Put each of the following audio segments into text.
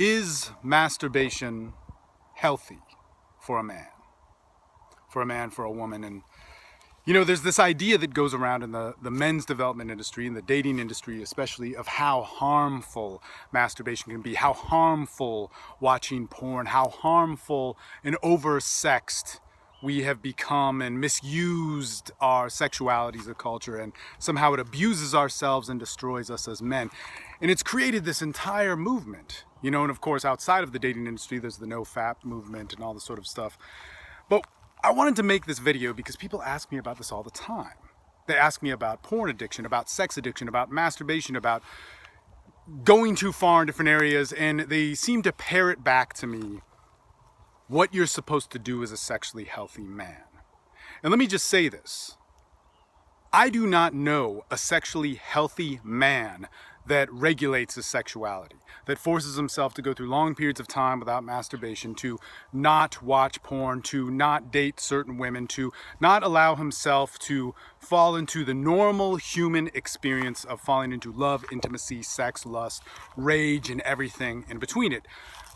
Is masturbation healthy for a man? For a man, for a woman? And you know, there's this idea that goes around in the men's development industry, in the dating industry especially, of how harmful masturbation can be, how harmful watching porn, how harmful and oversexed we have become and misused our sexuality as a culture, and somehow it abuses ourselves and destroys us as men. And it's created this entire movement, you know, and of course outside of the dating industry there's the no-fap movement and all this sort of stuff. But I wanted to make this video because people ask me about this all the time. They ask me about porn addiction, about sex addiction, about masturbation, about going too far in different areas, and they seem to parrot back to me what you're supposed to do as a sexually healthy man. And let me just say this. I do not know a sexually healthy man that regulates his sexuality, that forces himself to go through long periods of time without masturbation, to not watch porn, to not date certain women, to not allow himself to fall into the normal human experience of falling into love, intimacy, sex, lust, rage, and everything in between it.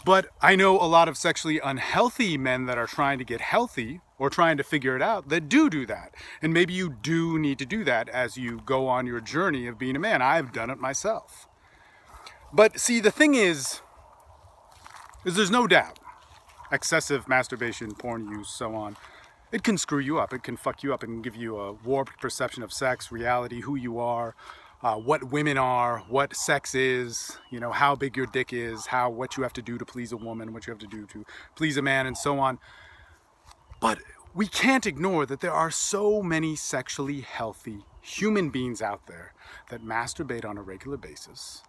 But I know a lot of sexually unhealthy men that are trying to get healthy or trying to figure it out that do that. And maybe you do need to do that as you go on your journey of being a man. I've done it myself. But see, the thing is there's no doubt excessive masturbation, porn use, so on, it can screw you up. It can fuck you up. It can give you a warped perception of sex, reality, who you are, what women are, what sex is, you know, how big your dick is, what you have to do to please a woman, what you have to do to please a man, and so on. But we can't ignore that there are so many sexually healthy human beings out there that masturbate on a regular basis,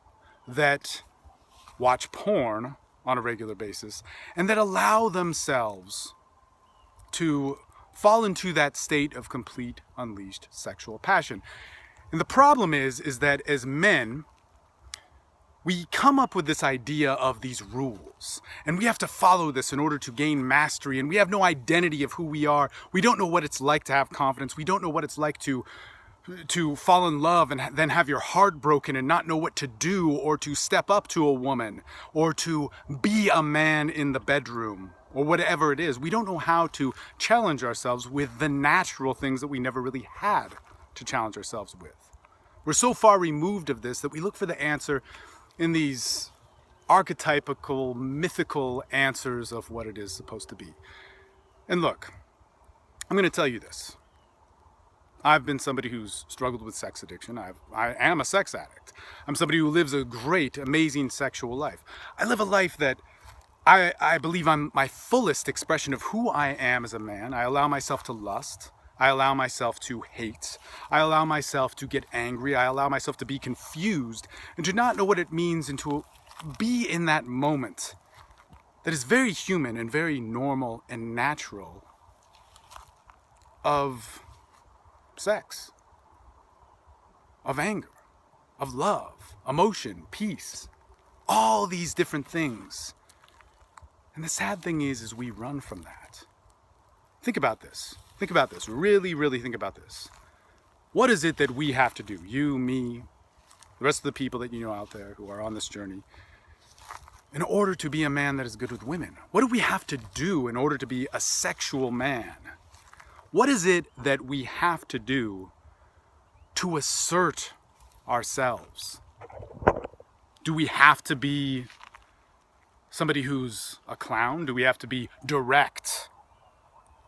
that watch porn on a regular basis, and that allow themselves to fall into that state of complete unleashed sexual passion. And the problem is that as men, we come up with this idea of these rules, and we have to follow this in order to gain mastery, and we have no identity of who we are. We don't know what it's like to have confidence. We don't know what it's like to fall in love and then have your heart broken and not know what to do, or to step up to a woman, or to be a man in the bedroom, or whatever it is. We don't know how to challenge ourselves with the natural things that we never really had to challenge ourselves with. We're so far removed of this that we look for the answer in these archetypical, mythical answers of what it is supposed to be. And look, I'm going to tell you this. I've been somebody who's struggled with sex addiction. I am a sex addict. I'm somebody who lives a great, amazing sexual life. I live a life that I believe I'm my fullest expression of who I am as a man. I allow myself to lust. I allow myself to hate. I allow myself to get angry. I allow myself to be confused and to not know what it means, and to be in that moment that is very human and very normal and natural of sex, of anger, of love, emotion, peace, all these different things. And the sad thing is we run from that. Think about this. Think about this. Really, really think about this. What is it that we have to do? You, me, the rest of the people that you know out there who are on this journey, in order to be a man that is good with women? What do we have to do in order to be a sexual man? What is it that we have to do to assert ourselves? Do we have to be somebody who's a clown? Do we have to be direct?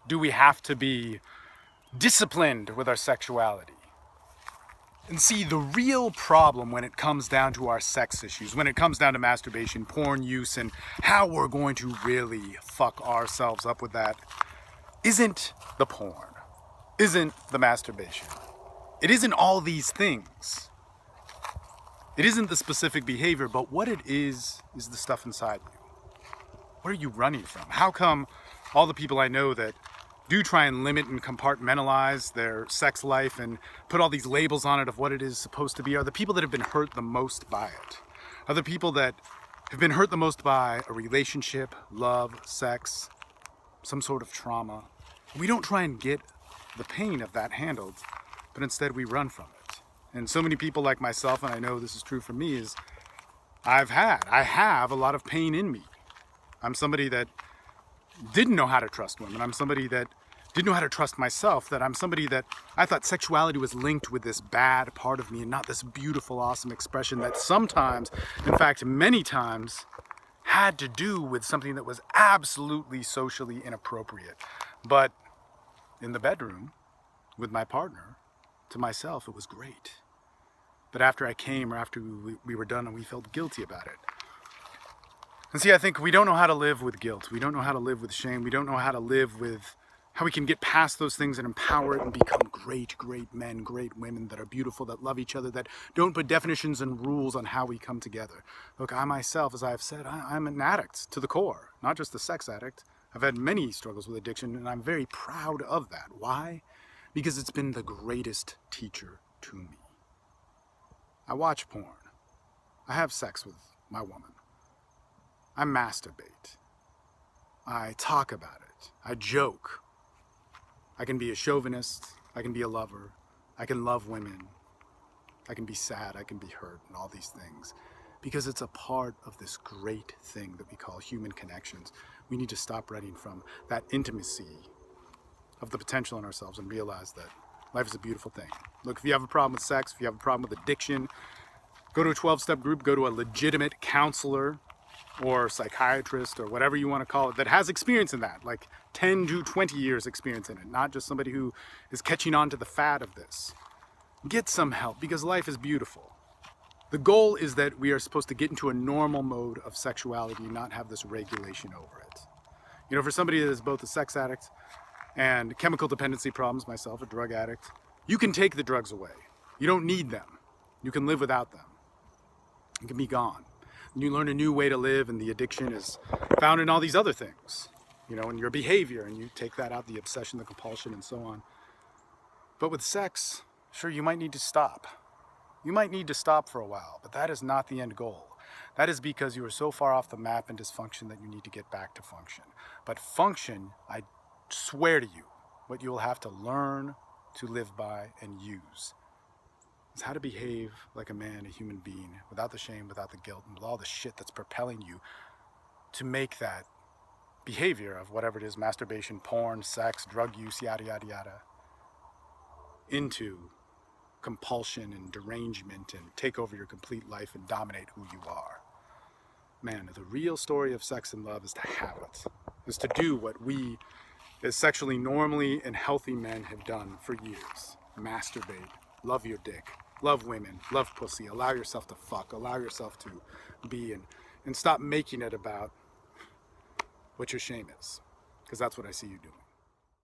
Do we have to be disciplined with our sexuality? And see, the real problem when it comes down to our sex issues, when it comes down to masturbation, porn use, and how we're going to really fuck ourselves up with that, isn't the porn, isn't the masturbation. It isn't all these things. It isn't the specific behavior, but what it is the stuff inside you. What are you running from? How come all the people I know that do try and limit and compartmentalize their sex life and put all these labels on it of what it is supposed to be are the people that have been hurt the most by it? Are the people that have been hurt the most by a relationship, love, sex, some sort of trauma. We don't try and get the pain of that handled, but instead we run from it. And so many people like myself, and I know this is true for me, is I have a lot of pain in me. I'm somebody that didn't know how to trust women. I'm somebody that didn't know how to trust myself. That I'm somebody that I thought sexuality was linked with this bad part of me and not this beautiful, awesome expression that sometimes, in fact, many times, had to do with something that was absolutely socially inappropriate. But in the bedroom with my partner, to myself, it was great. But after I came, or after we were done, and we felt guilty about it. And see, I think we don't know how to live with guilt. We don't know how to live with shame. We don't know how to live with how we can get past those things and empower it and become great, great men, great women that are beautiful, that love each other, that don't put definitions and rules on how we come together. Look, I myself, as I've said, I'm an addict to the core, not just a sex addict. I've had many struggles with addiction, and I'm very proud of that. Why? Because it's been the greatest teacher to me. I watch porn. I have sex with my woman. I masturbate. I talk about it. I joke. I can be a chauvinist. I can be a lover. I can love women. I can be sad. I can be hurt, and all these things. Because it's a part of this great thing that we call human connections. We need to stop running from that intimacy of the potential in ourselves and realize that life is a beautiful thing. Look, if you have a problem with sex, if you have a problem with addiction, go to a 12-step group, go to a legitimate counselor or psychiatrist or whatever you want to call it that has experience in that, like 10 to 20 years experience in it, not just somebody who is catching on to the fad of this. Get some help, because life is beautiful. The goal is that we are supposed to get into a normal mode of sexuality and not have this regulation over it. You know, for somebody that is both a sex addict and chemical dependency problems, myself, a drug addict, you can take the drugs away. You don't need them. You can live without them. It can be gone. And you learn a new way to live, and the addiction is found in all these other things, you know, in your behavior, and you take that out, the obsession, the compulsion, and so on. But with sex, sure, you might need to stop. You might need to stop for a while, but that is not the end goal. That is because you are so far off the map in dysfunction that you need to get back to function. But function, I swear to you, what you will have to learn to live by and use is how to behave like a man, a human being, without the shame, without the guilt, and with all the shit that's propelling you to make that behavior of whatever it is, masturbation, porn, sex, drug use, yada, yada, yada, into compulsion and derangement and take over your complete life and dominate who you are. Man, the real story of sex and love is to have it, is to do what we as sexually normally and healthy men have done for years. Masturbate, love your dick, love women, love pussy, allow yourself to fuck, allow yourself to be, and stop making it about what your shame is, because that's what I see you doing.